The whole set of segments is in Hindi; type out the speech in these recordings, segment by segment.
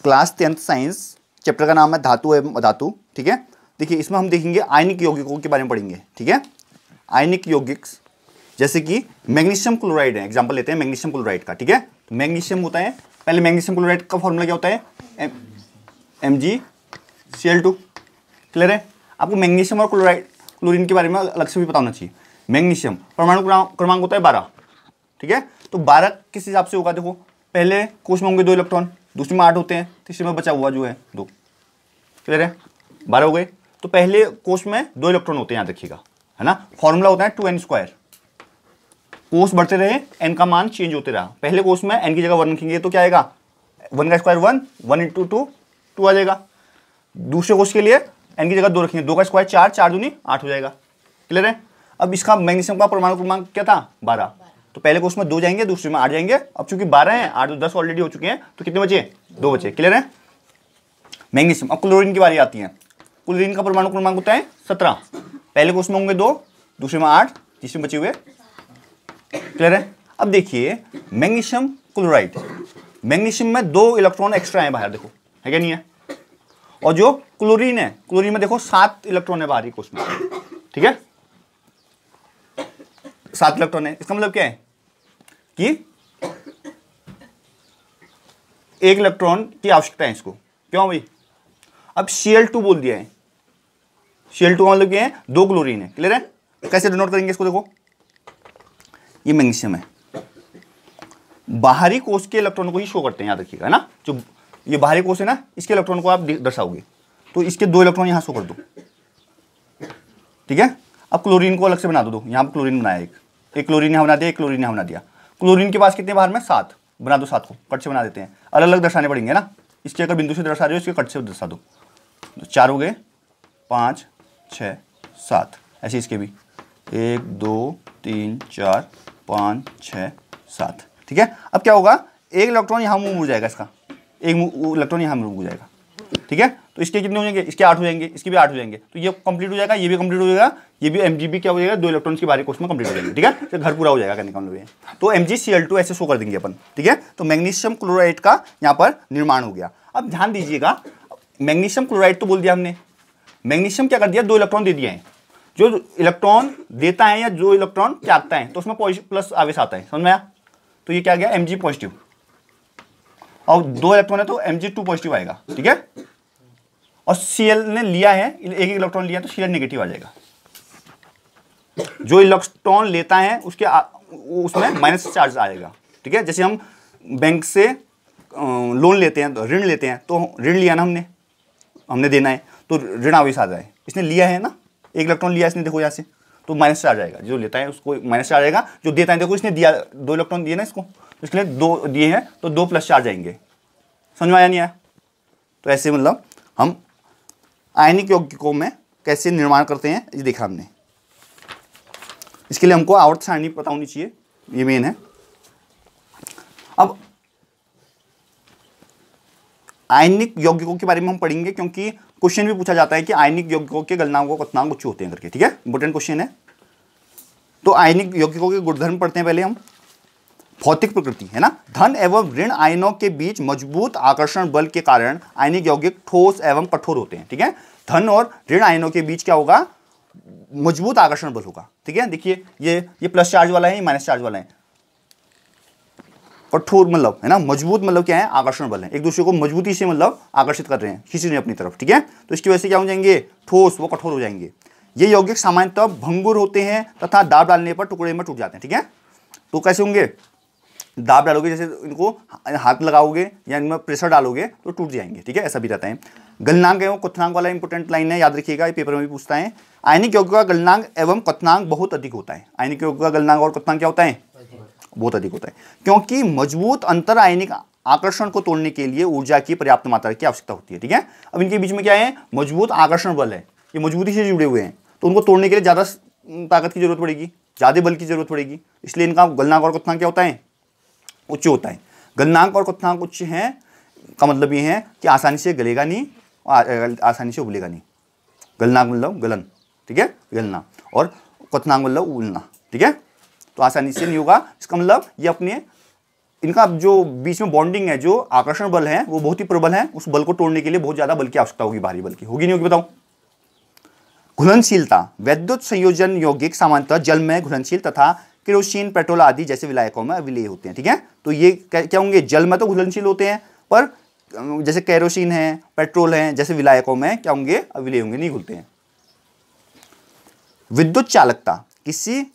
क्लास 10th साइंस, चैप्टर का नाम है धातु एवं अधातु। ठीक है, देखिए इसमें हम देखेंगे आयनिक यौगिकों के बारे में पढ़ेंगे। ठीक है, आयनिक यौगिक जैसे कि मैग्नीशियम क्लोराइड है, एग्जांपल लेते हैं मैग्नीशियम क्लोराइड का। ठीक है, तो मैग्नीशियम होता है, पहले मैग्नीशियम क्लोराइड का फॉर्मूला क्या होता है, MgCl2। क्लियर है? आपको मैग्नीशियम और क्लोरीन के बारे में अलग से भी पता होना चाहिए। मैग्नीशियम परमाणु क्रमांक होता है 12। ठीक है, तो 12 किस हिसाब से होगा, देखो पहले कोश में होंगे 2 इलेक्ट्रॉन, दूसरे में 8 होते हैं, तीसरे में बचा हुआ जो है 2। क्लियर है? 12 हो गए। तो पहले कोश में 2 इलेक्ट्रॉन होते हैं, याद रखिएगा, है ना। फॉर्मूला होता है 2n²। कोश बढ़ते रहे, n का मान चेंज होते रहा। पहले कोश में n की जगह 1 रखेंगे तो क्या आएगा, 1 का स्क्वायर 1, 1 × 2 2 आ जाएगा। दूसरे कोश के लिए n की जगह 2 रखेंगे, 2 का स्क्वायर 4, 4 दूनी 8 हो जाएगा। क्लियर है? अब इसका मैग्नीशियम का परमाणु क्रमांक क्या था, 12। तो पहले कोश में 2 जाएंगे, दूसरे में 8 जाएंगे। अब चूंकि 12 है, 8 तो 10 ऑलरेडी हो चुके हैं, तो कितने बचे, 2 बचे। क्लियर है? मैग्नीशियम। अब क्लोरीन की बारी आती है। क्लोरीन का परमाणु क्रमांक होता है 17। पहले कोश में होंगे 2, दूसरे में 8, तीसरे में बचे हुए। क्लियर है? अब देखिए मैग्नीशियम क्लोराइड, मैग्नीशियम में 2 इलेक्ट्रॉन एक्स्ट्रा है बाहर, देखो है क्या नहीं है। और जो क्लोरीन है, क्लोरीन में देखो 7 इलेक्ट्रॉन है बाहरी कोश में। ठीक है, 7 इलेक्ट्रॉन है। इसका मतलब क्या है कि 1 इलेक्ट्रॉन की आवश्यकता है इसको। क्यों भाई? अब Cl2 बोल दिया है। Cl2 का मतलब क्या है, 2 क्लोरीन है। क्लियर है? कैसे डिनोट करेंगे इसको, देखो ये मैग्नीशियम है, बाहरी कोश के इलेक्ट्रॉन को ही शो करते हैं, याद रखिएगा, है ना। जो ये बाहरी कोश है ना, इसके इलेक्ट्रॉन को आप दर्शाओगे, तो इसके 2 इलेक्ट्रॉन यहां शो कर दो। ठीक है, अब क्लोरीन को अलग से बना दो। यहां पर क्लोरीन बनाया, एक क्लोरीन यहां बना दिया, एक क्लोरीन यहां बना दिया। क्लोरीन के पास कितने बाहर में, 7 बना दो। 7 को कट से बना देते हैं, अलग अलग दर्शाने पड़ेंगे ना। इसके अगर बिंदु से दर्शा रहे हो, इसके कट से दर्शा दो। तो 4 हो गए, 5 6 7, ऐसे इसके भी 1 2 3 4 5 6 7। ठीक है, अब क्या होगा, एक इलेक्ट्रॉन यहाँ मूव हो जाएगा, इसका एक इलेक्ट्रॉन यहाँ मूव हो जाएगा। ठीक है, तो इसके कितने हो जाएंगे, इसके 8 हो जाएंगे, इसके भी 8 हो जाएंगे। तो ये कंप्लीट हो जाएगा, ये भी कंप्लीट हो जाएगा, ये भी Mg क्या हो जाएगा, 2 इलेक्ट्रॉन के बाहरी कोश में कंप्लीट हो जाएंगे। ठीक है, तो घर पूरा हो जाएगा कहने का मतलब ये। तो MgCl2 ऐसे शो कर देंगे अपन। ठीक है, तो मैग्नीशियम क्लोराइड का यहाँ पर निर्माण हो गया। अब ध्यान दीजिएगा, मैग्नीशियम क्लोराइड तो बोल दिया हमने, मैग्नीशियम क्या कर दिया, 2 इलेक्ट्रॉन दे दिए हैं। जो इलेक्ट्रॉन देता है या जो इलेक्ट्रॉन त्यागता है, तो उसमें प्लस आवेश आता है, समझ में आया। तो ये क्या गया, Mg पॉजिटिव, और 2 इलेक्ट्रॉन है तो Mg2 पॉजिटिव आएगा। ठीक है, और Cl ने लिया है, एक इलेक्ट्रॉन लिया तो Cl नेगेटिव आ जाएगा। जो इलेक्ट्रॉन लेता है उसके उसमें माइनस चार्ज आएगा। ठीक है, जैसे हम बैंक से लोन लेते हैं, तो ऋण लेते हैं, तो ऋण लिया ना हमने देना है, तो ऋण आवेश आ जाए। इसने लिया है ना, एक इलेक्ट्रॉन लिया इसने, देखो यहाँ से, तो माइनस चार्ज आएगा। जो लेता है उसको माइनस चार्ज आएगा, जो देता है, देखो इसने दिया, 2 इलेक्ट्रॉन दिए ना इसको, तो इसके लिए 2 दिए हैं, तो 2 प्लस चार्ज आएंगे। समझ में आया नहीं आया? तो ऐसे मतलब हम आयनिक यौगिकों में कैसे निर्माण करते हैं ये देखा हमने। इसके लिए हमको आवर्त सारणी पता होनी चाहिए, ये मेन है। अब आयनिक यौगिकों के बारे में हम पढ़ेंगे, क्योंकि क्वेश्चन भी पूछा जाता है कि आयनिक यौगिकों के गलनांक व क्वथनांक उच्च होते हैं करके। ठीक है, इंपॉर्टेंट क्वेश्चन है। तो आयनिक यौगिकों के गुणधर्म पढ़ते हैं पहले हम। भौतिक प्रकृति, है ना, धन एवं ऋण आयनों के बीच मजबूत आकर्षण बल के कारण आयनिक यौगिक ठोस एवं कठोर होते हैं। ठीक है, धन और ऋण आयनों के बीच क्या होगा, मजबूत आकर्षण बल होगा। ठीक है, देखिए ये प्लस चार्ज वाला है, ये माइनस चार्ज वाला है। कठोर मतलब, है ना, मजबूत मतलब क्या है, आकर्षण बल है, एक दूसरे को मजबूती से मतलब आकर्षित कर रहे हैं, खींच रहे हैं अपनी तरफ। ठीक है, तो इसकी वजह से क्या हो जाएंगे, ठोस वो कठोर हो जाएंगे। ये यौगिक सामान्यतः भंगुर होते हैं तथा दाब डालने पर टुकड़े में टूट जाते हैं। ठीक है, तो कैसे होंगे, दाब डालोगे, जैसे इनको हाथ लगाओगे या इनमें प्रेशर डालोगे तो टूट जाएंगे। ठीक है, ऐसा भी रहता है। गलनांक एवं क्वथनांक वाला इंपॉर्टेंट लाइन है, याद रखिएगा, ये पेपर में भी पूछता है। आयनिक यौगिक का गलनांक एवं क्वथनांक बहुत अधिक होता है। आयनिक यौगिक का गलनांक और क्वथनांक क्या होता है, बहुत अधिक होता है, क्योंकि मजबूत अंतर आयनिक आकर्षण को तोड़ने के लिए ऊर्जा की पर्याप्त मात्रा की आवश्यकता होती है। ठीक है, अब इनके बीच में क्या है, मजबूत आकर्षण बल है, ये मजबूती से जुड़े हुए हैं, तो उनको तोड़ने के लिए ज़्यादा ताकत की जरूरत पड़ेगी, ज़्यादा बल की जरूरत पड़ेगी, इसलिए इनका गलनांक और क्वथनांक क्या होता है, उच्च होता है। गलनांक और क्वथनांक उच्च है का मतलब ये है कि आसानी से गलेगा नहीं, आसानी से उबलेगा नहीं। गलनांक मतलब गलन, ठीक है, गलना, और क्वथनांक मतलब उबलना। ठीक है, तो आसानी से नहीं होगा, इसका मतलब ये अपने इनका जो बीच में बॉन्डिंग है, जो आकर्षण बल है, वो बहुत ही प्रबल है। उस बल को तोड़ने के लिए बहुत ज्यादा बल की आवश्यकता होगी, भारी बल की। होगी नहीं होगी बताओ? घुलनशीलता, वैद्युत संयोजन यौगिक सामान्यतः जल में घुलनशील तथा केरोसिन, पेट्रोल आदि जैसे विलायकों में अविलेय होते हैं। ठीक है, तो ये क्या होंगे? जल में तो घुलनशील होते हैं, पर जैसे केरोसिन है, पेट्रोल है, जैसे विलायकों में क्या होंगे? अविलेय होंगे, नहीं घुलते हैं। विद्युत चालकता, किसी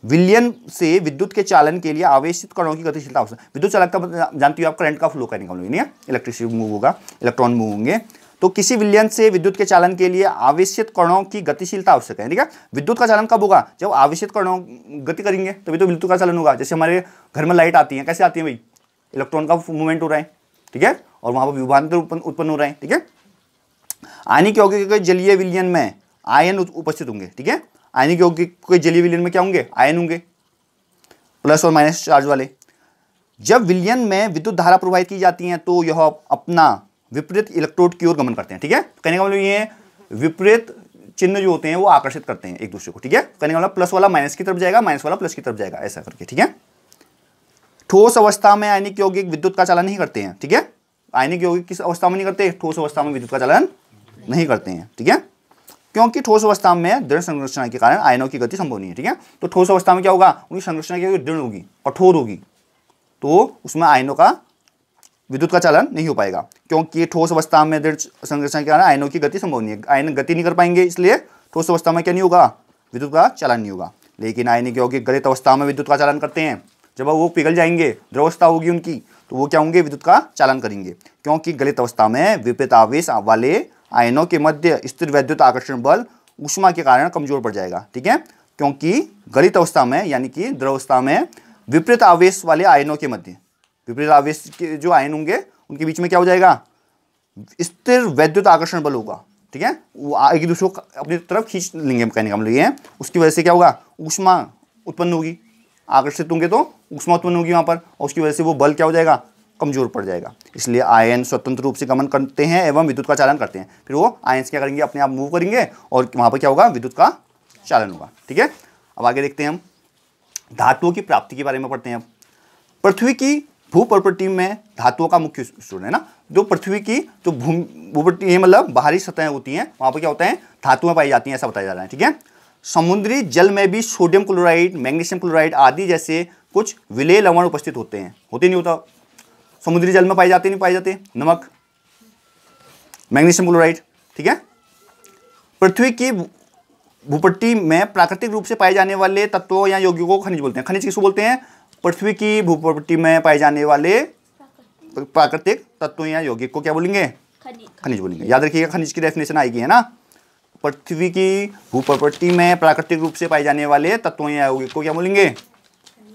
विलयन से विद्युत के चालन के लिए आवेशित कणों की गतिशीलता आवश्यक। विद्युत चालकता जानती हो आप, करंट का फ्लो करने का नहीं है, इलेक्ट्रिसिटी मूव होगा, इलेक्ट्रॉन मूव होंगे। तो किसी विलयन से विद्युत के चालन के लिए आवेशित कणों की गतिशीलता आवश्यक है। ठीक है, विद्युत का चालन कब होगा? जब आवेशित कणों गति करेंगे तभी तो विद्युत का चालन होगा। जैसे हमारे घर में लाइट आती है, कैसे आती है भाई? इलेक्ट्रॉन का मूवमेंट हो रहा है, ठीक है, और वहां पर विभवांतर उत्पन्न हो रहा है। ठीक है, आयनिक यौगिक के जलीय विलयन में आयन उपस्थित होंगे। ठीक है, आयनिक यौगिक के जलीय विलयन में क्या होंगे? आयन होंगे, प्लस और माइनस चार्ज वाले। जब विलयन में विद्युत धारा प्रवाहित की जाती है तो यह अपना विपरीत इलेक्ट्रोड की ओर गमन करते हैं। ठीक है, कहने का मतलब ये है, विपरीत चिन्ह जो होते हैं वो आकर्षित करते हैं एक दूसरे को। ठीक है, कहने का मतलब प्लस वाला माइनस की तरफ जाएगा, माइनस वाला प्लस की तरफ जाएगा, ऐसा करके। ठीक है, ठोस अवस्था में आयनिक यौगिक विद्युत का चालन नहीं करते हैं। ठीक है, आयनिक यौगिक किस अवस्था में नहीं करते? ठोस अवस्था में विद्युत का चालन नहीं करते हैं। ठीक है, क्योंकि ठोस अवस्था में दृढ़ संरचना के कारण आयनों की गति संभव नहीं है। ठीक है, तो ठोस अवस्था में क्या होगा? उनकी संरचना क्या होगी? दृढ़ होगी, कठोर होगी, तो उसमें आयनों का विद्युत का चालन नहीं हो पाएगा। क्योंकि ठोस अवस्था में दृढ़ संरचना के कारण आयनों की गति संभव नहीं है, आयन गति नहीं कर पाएंगे, इसलिए ठोस अवस्था में क्या नहीं होगा? विद्युत का चालन नहीं होगा। लेकिन आयनिक यौगिक गलित अवस्था में विद्युत का चालन करते हैं। जब वो पिघल जाएंगे, द्रवस्था होगी उनकी, तो वो क्या होंगे? विद्युत का चालन करेंगे। क्योंकि गलित अवस्था में विपरीत आवेश वाले आयनों के मध्य स्थिर वैद्युत आकर्षण बल ऊष्मा के कारण कमजोर पड़ जाएगा। ठीक है, क्योंकि गलित अवस्था में यानी कि द्रवस्था में विपरीत आवेश वाले आयनों के मध्य, विपरीत आवेश के जो आयन होंगे उनके बीच में क्या हो जाएगा? स्थिर वैद्युत आकर्षण बल होगा। ठीक है, वो एक दूसरे को अपनी तरफ खींच लेंगे, कहने का मतलब ये है। उसकी वजह से क्या होगा? ऊष्मा उत्पन्न होगी, आकर्षित होंगे तो ऊष्मा उत्पन्न होगी वहां पर, और उसकी वजह से वो बल क्या हो जाएगा? कमजोर पड़ जाएगा। इसलिए आयन स्वतंत्र रूप से गमन करते हैं एवं विद्युत का चालन करते हैं। फिर वो आयन्स क्या करेंगे? अपने आप मूव करेंगे और वहां पर क्या होगा? विद्युत का चालन होगा। ठीक है, अब आगे देखते हैं हम धातुओं की प्राप्ति के बारे में पढ़ते हैं। अब पृथ्वी की भूप्रपट्टी में धातुओं का मुख्य स्रोत है ना, जो पृथ्वी की जो भूप्रपट्टी मतलब बाहरी सतहें होती हैं, वहां पर क्या होता है? धातुएं पाई जाती हैं, ऐसा बताया जा रहा है। ठीक है, समुद्री जल में भी सोडियम क्लोराइड, मैग्नीशियम क्लोराइड आदि जैसे कुछ विलेय लवण उपस्थित होते हैं। होते नहीं होता? समुद्री जल में पाए जाते नहीं पाए जाते? नमक, मैग्नीशियम क्लोराइड। ठीक है, पृथ्वी की भूपट्टी में प्राकृतिक रूप से पाए जाने वाले तत्वों या यौगिकों को खनिज बोलते हैं। खनिज किसको बोलते हैं? पृथ्वी की भूपट्टी में पाए जाने वाले प्राकृतिक तत्वों या यौगिक को क्या बोलेंगे? खनिज बोलेंगे। याद रखिएगा, खनिज की डेफिनेशन आएगी, है ना। पृथ्वी की भूप्रपट्टी में प्राकृतिक रूप से पाए जाने वाले तत्वों या यौगिक को क्या बोलेंगे?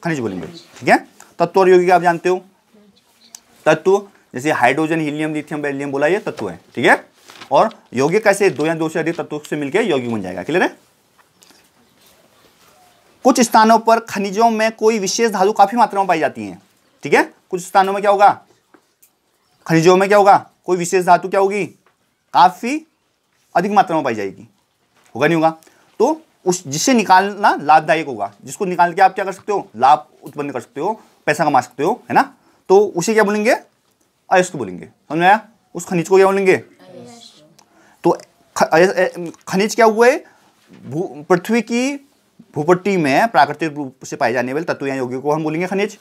खनिज बोलेंगे। ठीक है, तत्व और यौगिक आप जानते हो। तत्व जैसे हाइड्रोजन, हीलियम, लिथियम, बेरिलियम बोला, ये तत्व है। ठीक है, और यौगिक कैसे? दो या दो से अधिक तत्वों से मिलकर यौगिक बन जाएगा। क्लियर है? कुछ स्थानों पर खनिजों में कोई विशेष धातु काफी मात्रा में पाई जाती है। ठीक है, कुछ स्थानों में क्या होगा? खनिजों में क्या होगा? कोई विशेष धातु क्या होगी? काफी अधिक मात्रा में पाई जाएगी। होगा नहीं होगा? तो उस जिसे निकालना लाभदायक होगा, जिसको निकाल के आप क्या कर सकते हो? लाभ उत्पन्न कर सकते हो, पैसा कमा सकते हो, है ना। तो उसे क्या बोलेंगे? अयस्क बोलेंगे। समझ में आया? उस खनिज को क्या बोलेंगे? तो खनिज क्या हुए? पृथ्वी की भूपट्टी में प्राकृतिक रूप से पाए जाने वाले तत्व या यौगिकों को हम बोलेंगे खनिज।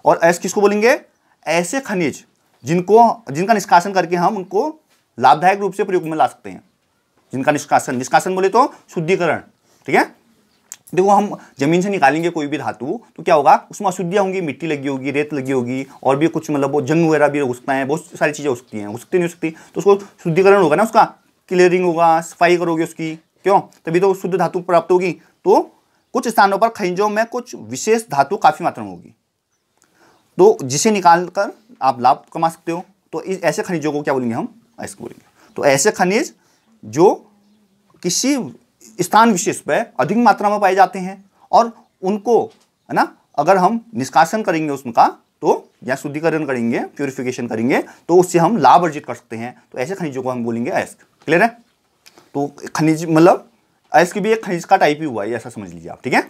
और अयस्क किसको बोलेंगे? ऐसे खनिज जिनका निष्कासन करके हम उनको लाभदायक रूप से प्रयोग में ला सकते हैं। जिनका निष्कासन बोले तो शुद्धिकरण। ठीक है, देखो हम जमीन से निकालेंगे कोई भी धातु तो क्या होगा? उसमें अशुद्धियां होंगी, मिट्टी लगी होगी, रेत लगी होगी, और भी कुछ मतलब वो जंग वगैरह भी हो सकता है, बहुत सारी चीजें हो सकती हैं, हो सकती नहीं हो सकती। तो उसको शुद्धिकरण होगा ना, उसका क्लियरिंग होगा, सफाई करोगे उसकी, क्यों? तभी तो शुद्ध धातु प्राप्त होगी। तो कुछ स्थानों पर खनिजों में कुछ विशेष धातु काफी मात्रा में होगी, तो जिसे निकाल कर आप लाभ कमा सकते हो। तो ऐसे खनिजों को क्या बोलेंगे? हम अयस्क बोलेंगे। तो ऐसे खनिज जो किसी स्थान विशेष पर अधिक मात्रा में पाए जाते हैं और उनको, है ना, अगर हम निष्कासन करेंगे उसका, तो या शुद्धिकरण करेंगे, प्यूरिफिकेशन करेंगे, तो उससे हम लाभ अर्जित कर सकते हैं। तो ऐसे खनिजों को हम बोलेंगे अयस्क। क्लियर है? तो खनिज मतलब अयस्क भी एक खनिज का टाइप ही हुआ है, ऐसा समझ लीजिए आप। ठीक है,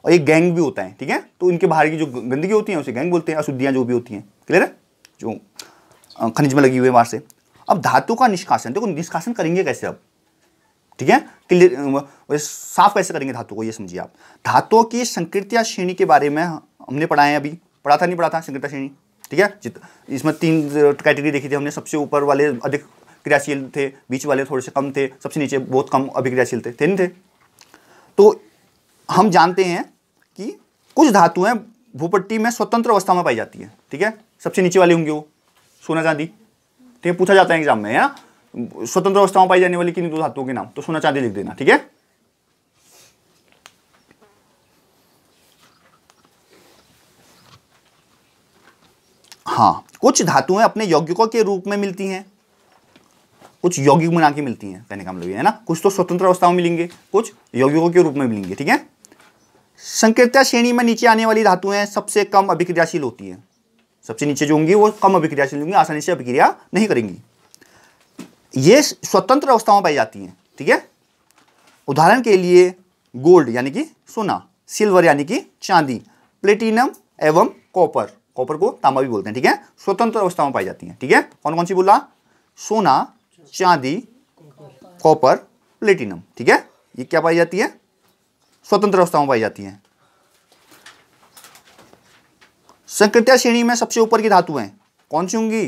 और एक गैंग भी होता है, ठीक है। तो इनके बाहर की जो गंदगी होती है उसे गैंग बोलते हैं, अशुद्धियाँ जो भी होती हैं, क्लियर है, जो खनिज में लगी हुई है बाहर से। अब धातु का निष्कासन, देखो निष्कासन करेंगे कैसे अब, ठीक है, क्लियर साफ कैसे करेंगे धातु को, ये समझिए आप। धातुओं की संकृत्या श्रेणी के बारे में हमने पढ़ा है, अभी पढ़ा था नहीं पढ़ा था संकृत्या श्रेणी, ठीक है। इसमें 3 कैटेगरी देखी थी हमने, सबसे ऊपर वाले अधिक क्रियाशील थे, बीच वाले थोड़े से कम थे, सबसे नीचे बहुत कम अभिक्रियाशील थे नहीं थे। तो हम जानते हैं कि कुछ धातुएं भूपट्टी में स्वतंत्र अवस्था में पाई जाती है, ठीक है। सबसे नीचे वाली होंगी वो सोना चांदी, ठीक है, पूछा जाता है एग्जाम में, है ना, स्वतंत्र अवस्था में पाई जाने वाली किन्हीं 2 धातुओं के नाम, तो सोना चांदी लिख देना, ठीक है। हाँ, कुछ धातुएं अपने यौगिकों के रूप में मिलती हैं, कुछ यौगिक बना के मिलती हैं, कहने का मतलब ये है ना, कुछ तो स्वतंत्र अवस्था में मिलेंगे, कुछ यौगिकों के रूप में मिलेंगे, ठीक है। संकृत्या श्रेणी में नीचे आने वाली धातुएं सबसे कम अभिक्रियाशील होती हैं, सबसे नीचे जो होंगी वो कम अभिक्रियाशील होंगी, आसानी से अभिक्रिया नहीं करेंगी, ये स्वतंत्र अवस्था में पाई जाती हैं, ठीक है। उदाहरण के लिए गोल्ड यानी कि सोना, सिल्वर यानी कि चांदी, प्लेटिनम एवं कॉपर, कॉपर को तांबा भी बोलते हैं, ठीक है, स्वतंत्र अवस्था में पाई जाती हैं, ठीक है। कौन कौन सी बोला, सोना, चांदी, कॉपर, प्लेटिनम, ठीक है, ये क्या पाई जाती है, स्वतंत्र अवस्था में पाई जाती हैं। संकृत्या श्रेणी में सबसे ऊपर की धातुएं कौन सी होंगी,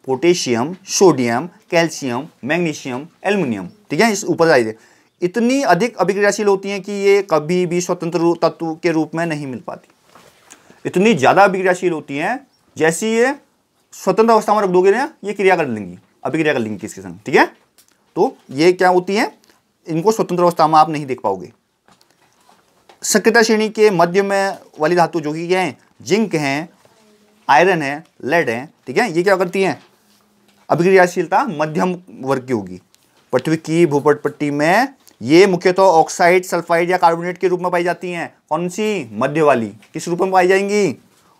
potassium, sodium, calcium, magnesium, aluminium, ठीक है, इस ऊपर आई इतनी अधिक अभिक्रियाशील होती हैं कि ये कभी भी स्वतंत्र तत्व के रूप में नहीं मिल पाती, इतनी ज्यादा अभिक्रियाशील होती हैं, जैसी ये स्वतंत्र अवस्था में रख दोगे ना, ये क्रिया कर लेंगी, अभिक्रिया कर लेंगी किसके संग, ठीक है। तो ये क्या होती है, इनको स्वतंत्र अवस्था में आप नहीं देख पाओगे। संकृत्या श्रेणी के मध्य में वाली धातु जो कि क्या है, जिंक है, आयरन है, लेड है, ठीक है, ये क्या करती हैं, अभिक्रियाशीलता मध्यम वर्ग की होगी। पृथ्वी की भूपटपट्टी में ये मुख्यतः ऑक्साइड, सल्फाइड या कार्बोनेट के रूप में पाई जाती हैं। कौन सी, मध्य वाली, किस रूप में पाई जाएंगी,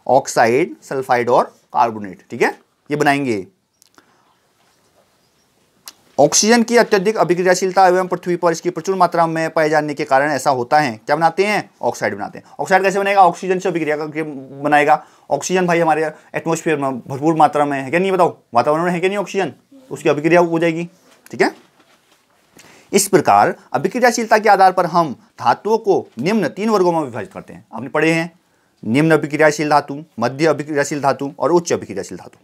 ऑक्साइड, सल्फाइड और कार्बोनेट, ठीक है, ये बनाएंगे। ऑक्सीजन की अत्यधिक अभिक्रियाशीलता एवं पृथ्वी पर इसकी प्रचुर मात्रा में पाए जाने के कारण ऐसा होता है, क्या बनाते हैं, ऑक्साइड बनाते हैं। ऑक्साइड कैसे बनेगा, ऑक्सीजन से अभिक्रिया करके बनाएगा। ऑक्सीजन भाई हमारे एटमॉस्फेयर में भरपूर मात्रा में है क्या, नहीं बताओ, वातावरण में है क्या नहीं ऑक्सीजन, उसकी अभिक्रिया हो जाएगी, ठीक है। इस प्रकार अभिक्रियाशीलता के आधार पर हम धातुओं को निम्न 3 वर्गों में विभाजित करते हैं, आपने पढ़े हैं, निम्न अभिक्रियाशील धातु, मध्य अभिक्रियाशील धातु और उच्च अभिक्रियाशील धातु।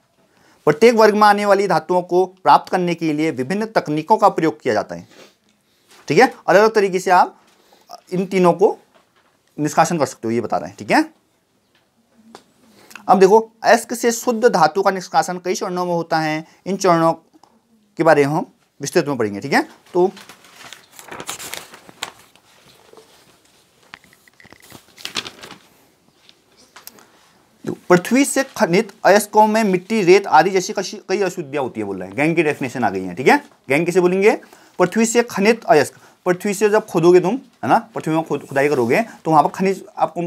प्रत्येक वर्ग में आने वाली धातुओं को प्राप्त करने के लिए विभिन्न तकनीकों का प्रयोग किया जाता है, ठीक है, अलग अलग तरीके से आप इन तीनों को निष्कासन कर सकते हो, ये बता रहे हैं, ठीक है। अब देखो, अयस्क से शुद्ध धातु का निष्कासन कई चरणों में होता है, इन चरणों के बारे में हम विस्तृत में पढ़ेंगे, ठीक है। तो पृथ्वी से खनित अयस्कों में मिट्टी, रेत आदि जैसी कई अशुद्धियां होती है, बोल रहे हैं, गैंग की डेफिनेशन आ गई है, ठीक है। गैंग किसे बोलेंगे, पृथ्वी से खनित अयस्क, पृथ्वी से जब खोदोगे तुम, है ना, पृथ्वी में खुदाई करोगे तो वहां पर खनिज आपको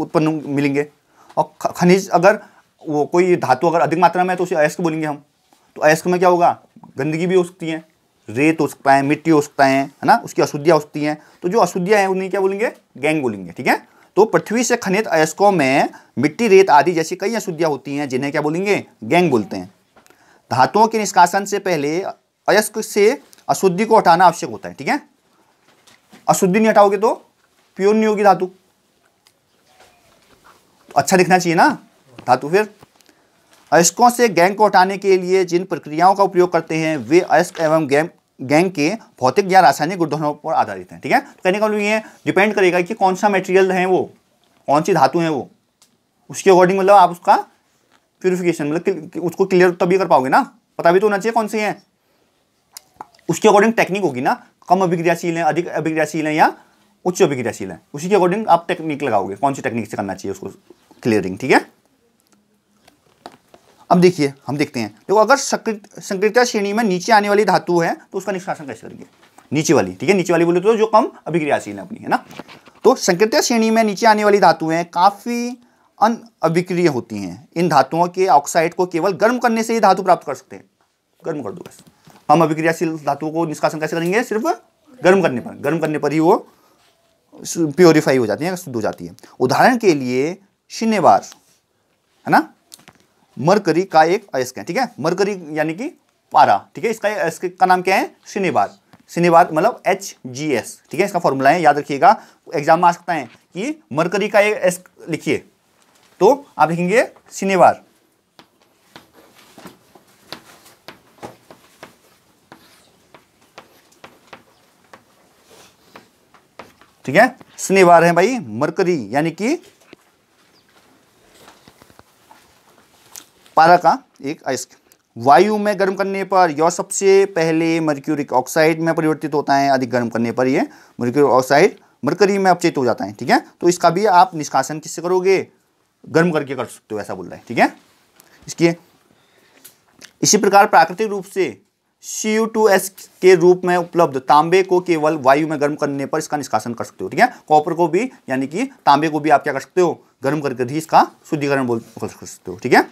उत्पन्न मिलेंगे, और खनिज अगर वो कोई धातु अगर अधिक मात्रा में है तो उसे अयस्क बोलेंगे हम। तो अयस्क में क्या होगा, गंदगी भी हो सकती है, रेत हो सकता है, मिट्टी हो सकता है ना, उसकी अशुद्धियां हो सकती हैं, तो जो अशुद्धियां हैं उन्हें क्या बोलेंगे, गैंग बोलेंगे, ठीक है। तो पृथ्वी से खनित अयस्कों में मिट्टी, रेत आदि जैसी कई अशुद्धियां होती हैं, जिन्हें क्या बोलेंगे, गैंग बोलते हैं। धातुओं के निष्कासन से पहले अयस्क से अशुद्धि को हटाना आवश्यक होता है, ठीक है। अशुद्धि नहीं हटाओगे तो प्योर नहीं होगी धातु, तो अच्छा दिखना चाहिए ना धातु। फिर अयस्कों से गैंग को हटाने के लिए जिन प्रक्रियाओं का उपयोग करते हैं वे अयस्क एवं गैंग के भौतिक या रासायनिक गुणधर्मों पर आधारित हैं, ठीक है। तो कहने का मतलब ये डिपेंड करेगा कि कौन सा मटेरियल है, वो कौन सी धातु है, वो उसके अकॉर्डिंग मतलब आप उसका प्यूरिफिकेशन मतलब उसको क्लियर तभी कर पाओगे ना, पता भी तो होना चाहिए कौन सी है, उसके अकॉर्डिंग टेक्निक होगी ना, कम अभिक्रियाशील है, अधिक अभिक्रियाशील है या उच्च अभिक्रियाशील है, उसी के अकॉर्डिंग आप टेक्निक लगाओगे, कौन सी टेक्निक से करना चाहिए उसको क्लियरिंग, ठीक है। अब देखिए, हम देखते हैं, देखो अगर संकृत्या श्रेणी में नीचे आने वाली धातु है तो उसका निष्कासन कैसे करेंगे, नीचे वाली, ठीक है, नीचे वाली बोले तो जो कम अभिक्रियाशील है अपनी, है ना। तो संकृत्या श्रेणी में नीचे आने वाली धातुएं काफी अनअभिक्रिय होती हैं। इन धातुओं के ऑक्साइड को केवल गर्म करने से ही धातु प्राप्त कर सकते हैं, गर्म कर दो बस। हम अभिक्रियाशील धातुओं को निष्कासन कैसे करेंगे, सिर्फ गर्म करने पर ही वो प्योरीफाई हो जाती है, शुद्ध हो जाती है। उदाहरण के लिए शनिवार है ना, मरकरी का एक अयस्क है, ठीक है, मरकरी यानी कि पारा, ठीक है, इसका अयस्क का नाम क्या है, शनिवार। शनिवार मतलब HGS, ठीक है, इसका फॉर्मूला है, याद रखिएगा, एग्जाम में आ सकता है कि मरकरी का एक अयस्क लिखिए तो आप लिखेंगे शनिवार। ठीक है, शनिवार है भाई मरकरी यानी कि पारा का एक अयस्क। वायु में गर्म करने पर यह सबसे पहले मर्क्यूरिक ऑक्साइड में परिवर्तित होता है, अधिक गर्म करने पर यह मर्क्यूरिक ऑक्साइड मरकरी में अपचयित हो जाता है, ठीक है। तो इसका भी आप निष्कासन किससे करोगे, गर्म करके कर सकते हो, ऐसा बोल रहा है, ठीक है। इसकी इसी प्रकार प्राकृतिक रूप से Cu2S के रूप में उपलब्ध तांबे को केवल वायु में गर्म करने पर इसका निष्कासन कर सकते हो, ठीक है। कॉपर को भी यानी कि तांबे को भी आप क्या कर सकते हो, गर्म करके भी इसका शुद्धिकरण बोल सकते हो, ठीक है।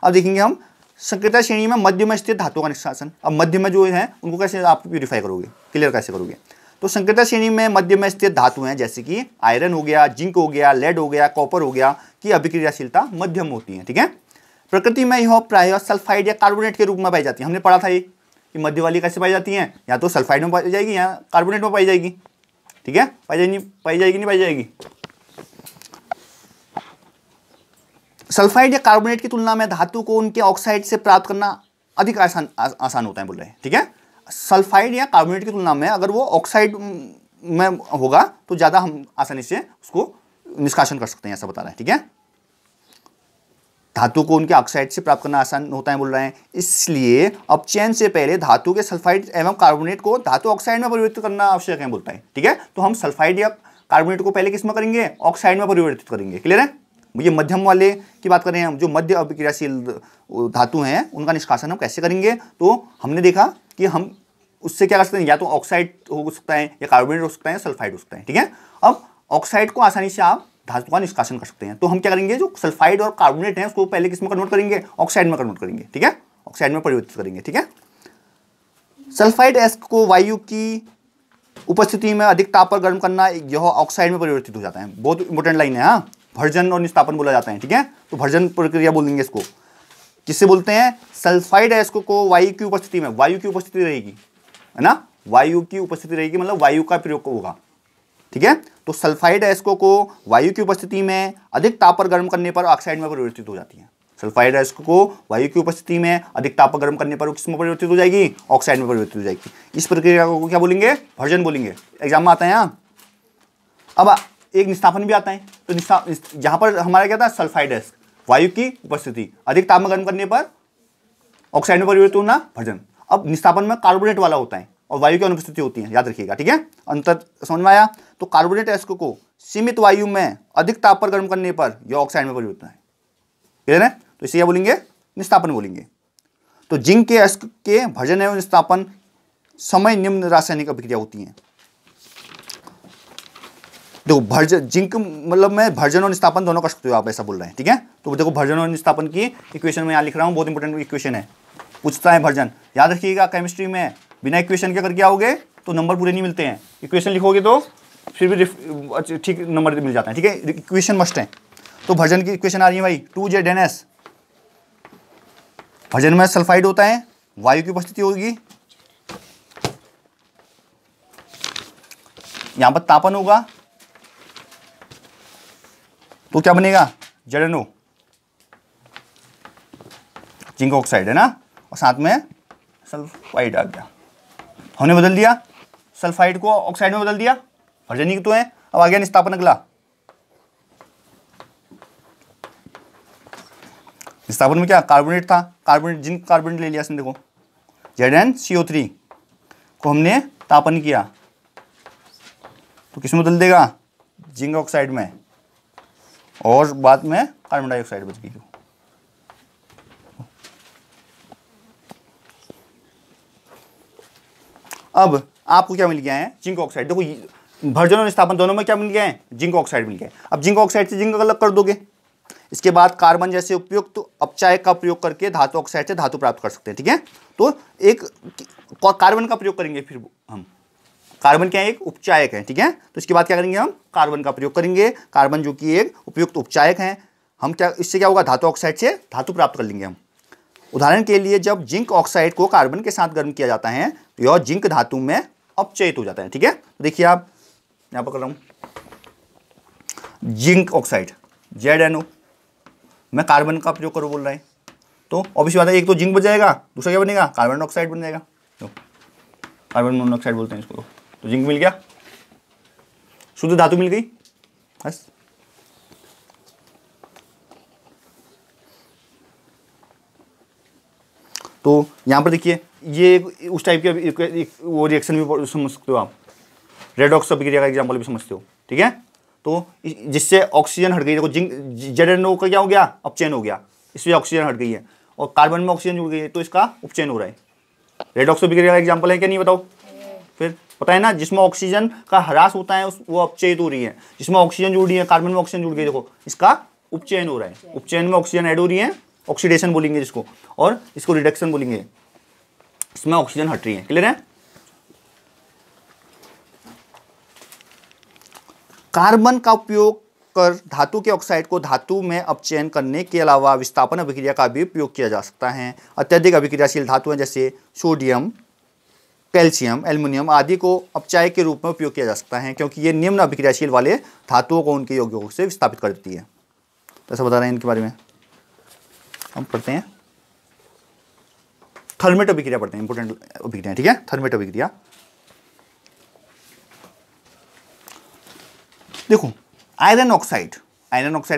अब देखेंगे हम संक्रियता श्रेणी में मध्य में स्थित धातुओं का निष्कासन। अब मध्य में जो है उनको कैसे आप प्यूरिफाई करोगे, क्लियर कैसे करोगे। तो संक्रियता श्रेणी में मध्य में स्थित धातु हैं जैसे कि आयरन हो गया, जिंक हो गया, लेड हो गया, कॉपर हो गया, की अभिक्रियाशीलता मध्यम होती है, ठीक है। प्रकृति में यह प्रायः सल्फाइड या कार्बोनेट के रूप में पाई जाती है। हमने पढ़ा था ये कि मध्य वाली कैसे पाई जाती हैं, या तो सल्फाइड में पाई जाएगी या कार्बोनेट में पाई जाएगी, ठीक है। पाई जाएगी नहीं पाई जाएगी। सल्फाइड या कार्बोनेट की तुलना में धातु को उनके ऑक्साइड से प्राप्त करना अधिक आसान होता है बोल रहे हैं, ठीक है। सल्फाइड या कार्बोनेट की तुलना में अगर वो ऑक्साइड में होगा तो ज़्यादा हम आसानी से उसको निष्कासन कर सकते हैं, ऐसा बता रहे हैं, ठीक है। धातु को उनके ऑक्साइड से प्राप्त करना आसान होता है बोल रहे हैं, इसलिए अपचयन से पहले धातु के सल्फाइड एवं कार्बोनेट को धातु ऑक्साइड में परिवर्तित करना आवश्यक है बोलता है, ठीक है। तो हम सल्फाइड या कार्बोनेट को पहले किस में करेंगे, ऑक्साइड में परिवर्तित करेंगे, क्लियर है। ये मध्यम वाले की बात कर रहे हैं हम, जो मध्य अभिक्रियाशील धातु हैं उनका निष्कासन हम कैसे करेंगे। तो हमने देखा कि हम उससे क्या कर सकते हैं, या तो ऑक्साइड हो सकता है या कार्बोनेट हो सकता है, सल्फाइड हो सकता है, ठीक है। अब ऑक्साइड को आसानी से आप धातु का निष्कासन कर सकते हैं, तो हम क्या करेंगे, जो सल्फाइड और कार्बोनेट है उसको पहले किस में कन्वर्ट करेंगे, ऑक्साइड में कन्वर्ट करेंगे, ठीक है, ऑक्साइड में परिवर्तित करेंगे, ठीक है। सल्फाइड एस्क को वायु की उपस्थिति में अधिक ताप पर गर्म करना, यह ऑक्साइड में परिवर्तित हो जाता है। बहुत इंपॉर्टेंट लाइन है, हाँ, भर्जन और निस्तापन बोला जाता है, ठीक है। तो भर्जन प्रक्रिया बोल देंगे इसको, किससे बोलते हैं, सल्फाइड एस्क को वायु की उपस्थिति में, वायु की उपस्थिति रहेगी, है ना, वायु की उपस्थिति रहेगी मतलब वायु का प्रयोग होगा, ठीक है। तो सल्फाइड एस्को को वायु की उपस्थिति में अधिक ताप पर गर्म करने पर ऑक्साइड में परिवर्तित हो जाती है। सल्फाइड एस्को को वायु की उपस्थिति में अधिक ताप पर गर्म करने पर किस में परिवर्तित हो जाएगी, ऑक्साइड में परिवर्तित हो जाएगी। इस प्रक्रिया को क्या बोलेंगे, भर्जन बोलेंगे, एग्जाम में आता है यहाँ। अब एक निस्तापन भी आता है, तो यहाँ पर हमारा क्या था, सल्फाइड एस्क वायु की उपस्थिति अधिक ताप में गर्म करने पर ऑक्साइड में परिवर्तित होना, भर्जन। अब निस्तापन में कार्बोनेट वाला होता है और वायु की अनुपस्थिति होती है, याद रखिएगा, ठीक है। अंतर समझ में आया। तो कार्बोनेट एस्क को सीमित वायु में अधिक ताप पर गर्म करने पर यह ऑक्साइड में परिवर्तित है, क्लियर है। तो इसे क्या बोलेंगे, निस्तापन बोलेंगे। तो जिंक के एस्क के भर्जन एवं निस्तापन समय निम्न रासायनिक अभिक्रिया होती है। देखो भर्जन, जिंक मतलब में भर्जन और निस्तापन दोनों कर सकते हो आप, ऐसा बोल रहे हैं, ठीक है। तो देखो भर्जन और निस्तापन की इक्वेशन में यहाँ लिख रहा हूँ, बहुत इंपॉर्टेंट इक्वेशन है, पूछता है भर्जन, याद रखिएगा। केमिस्ट्री में बिना इक्वेशन के करके आओगे तो नंबर पूरे नहीं मिलते हैं, इक्वेशन लिखोगे तो फिर भी ठीक नंबर मिल जाता है, ठीक है, इक्वेशन मस्ट है। तो भर्जन की इक्वेशन आ रही है भाई, 2ZNS, भर्जन में सल्फाइड होता है, वायु की उपस्थिति होगी, यहां पर तापन होगा, तो क्या बनेगा, ZNO, जिंक ऑक्साइड है ना, और साथ में सल्फाइड आ गया। हमने बदल दिया सल्फाइड को ऑक्साइड में बदल दिया, भर्जन ही तो है। अब आ गया निस्तापन अगला, निस्तापन में क्या, कार्बोनेट था, कार्बोनेट जिंक कार्बोनेट ले लिया इसने, देखो ZnCO3 को हमने तापन किया तो किसमें बदल देगा, जिंक ऑक्साइड में, और बाद में कार्बन डाइऑक्साइड बच गई। अब आपको क्या मिल गया है, जिंक ऑक्साइड। देखो भर्जन और निस्तापन दोनों में क्या मिल गया है, जिंक ऑक्साइड मिल गया है। अब जिंक ऑक्साइड से जिंक अलग कर दोगे, इसके बाद कार्बन जैसे उपयुक्त तो अपचायक का प्रयोग करके धातु ऑक्साइड से धातु प्राप्त कर सकते हैं, ठीक है। तो एक कार्बन का प्रयोग करेंगे फिर हम, कार्बन क्या है, एक उपचायक है, ठीक है। तो इसके बाद क्या करेंगे, हम कार्बन का प्रयोग करेंगे। कार्बन जो कि एक उपयुक्त उपचायक है, हम क्या, इससे क्या होगा, धातु ऑक्साइड से धातु प्राप्त कर लेंगे हम। उदाहरण के लिए जब जिंक ऑक्साइड को कार्बन के साथ गर्म किया जाता है तो यह जिंक धातु में अपचयित हो जाता है, ठीक है। तो देखिए आप यहां पर कर रहा हूं, जिंक ऑक्साइड ZnO, मैं कार्बन का प्रयोग करो बोल रहा है, तो ऑब्वियसली बात है, एक तो जिंक बन जाएगा, दूसरा क्या बनेगा, कार्बन मोनोऑक्साइड बन जाएगा। तो कार्बन मोनोऑक्साइड बोलते हैं इसको। तो जिंक मिल गया, शुद्ध धातु मिल गई, बस। तो यहां पर देखिए, ये उस टाइप के वो रिएक्शन भी समझ सकते हो आप, रेडॉक्स अभिक्रिया का एग्जांपल भी समझते हो, ठीक है। तो जिससे ऑक्सीजन हट गई, देखो जिंक ZnO का क्या हो गया, अपचयन हो गया, इसमें ऑक्सीजन हट गई है और कार्बन में ऑक्सीजन जुड़ गई है, तो इसका उपचयन हो रहा है। रेडॉक्स अभिक्रिया का एग्जांपल है क्या, नहीं बताओ, फिर पता है ना, जिसमें ऑक्सीजन का ह्रास होता है वो अपचयित हो रही है, जिसमें ऑक्सीजन जुड़ रही है, कार्बन में ऑक्सीजन जुड़ गई, देखो इसका उपचयन हो रहा है। उपचयन में ऑक्सीजन ऐड हो रही है, ऑक्सीडेशन बोलेंगे जिसको, और इसको रिडक्शन बोलेंगे, इसमें ऑक्सीजन हट रही है। क्लियर है। कार्बन का उपयोग कर धातु के ऑक्साइड को धातु में अपचयन करने के अलावा विस्थापन अभिक्रिया का भी उपयोग किया जा सकता है। अत्यधिक अभिक्रियाशील धातुएं जैसे सोडियम, कैल्शियम, एल्युमिनियम आदि को अपचायक के रूप में उपयोग किया जा सकता है, क्योंकि ये निम्न अभिक्रियाशील वाले धातुओं को उनके योग्यों से विस्थापित कर देती है। तो ऐसा बता रहे हैं इनके बारे में। हम पढ़ते हैं थर्मेट अभिक्रिया, पढ़ते हैं, इंपोर्टेंट अभिक्रिया, ठीक है। थर्मेट अभिक्रिया देखो, आयरन ऑक्साइड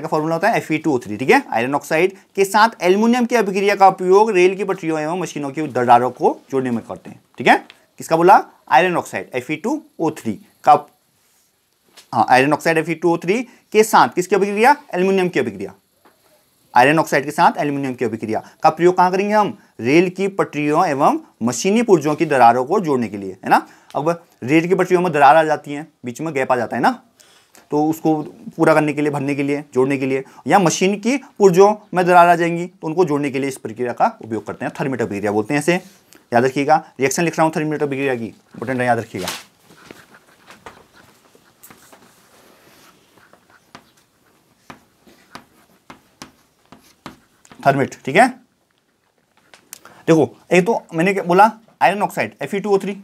का फॉर्मूला होता है Fe2O3, ठीक है। आयरन ऑक्साइड के साथ एल्युमिनियम की अभिक्रिया का उपयोग रेल की पटरियों एवं मशीनों की दरारों को जोड़ने में करते हैं, ठीक है। किसका बोला, आयरन ऑक्साइड Fe2O3 का, हाँ, आयरन ऑक्साइड Fe2O3 के साथ किसकी अभिक्रिया, एल्युमिनियम की अभिक्रिया, आयरन ऑक्साइड के साथ एल्युमिनियम की अभिक्रिया का प्रयोग कहां करेंगे हम, रेल की पटरियों एवं मशीनी पुर्जों की दरारों को जोड़ने के लिए, है ना। अब रेल की पटरियों में दरार आ जाती है, बीच में गैप आ जाता है ना, तो उसको पूरा करने के लिए, भरने के लिए, जोड़ने के लिए, या मशीन की पुर्जों में दरार आ जाएंगी तो उनको जोड़ने के लिए इस प्रक्रिया का उपयोग करते हैं। थर्मेट अभिक्रिया बोलते हैं इसे, याद रखिएगा। रिएक्शन लिख रहा हूं थर्मेट अभिक्रिया की, इंपोर्टेंट है, याद रखिएगा। थर्मेट, ठीक है। देखो, एक तो मैंने क्या बोला, आयरन ऑक्साइड Fe2O3,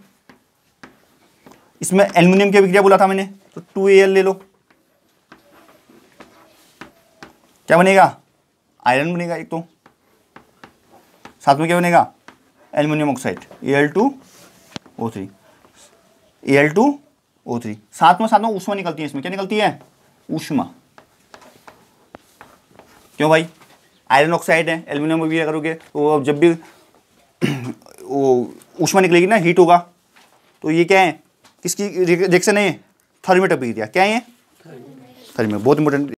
इसमें एल्युमिनियम की अभिक्रिया बोला था मैंने, तो 2Al ले लो, क्या बनेगा, आयरन बनेगा एक, तो साथ में क्या बनेगा, एल्युमिनियम ऑक्साइड Al2O3, साथ में ऊष्मा निकलती है, इसमें क्या निकलती है, ऊष्मा। क्यों भाई, आयरन ऑक्साइड है, एल्युमिनियम अभिक्रिया करोगे तो जब भी वो ऊष्मा निकलेगी ना, हीट होगा, तो ये क्या है, किसकी रिएक्शन है, थर्मेट अभिक्रिया। क्या है, थर्मेट, बहुत इंपॉर्टेंट।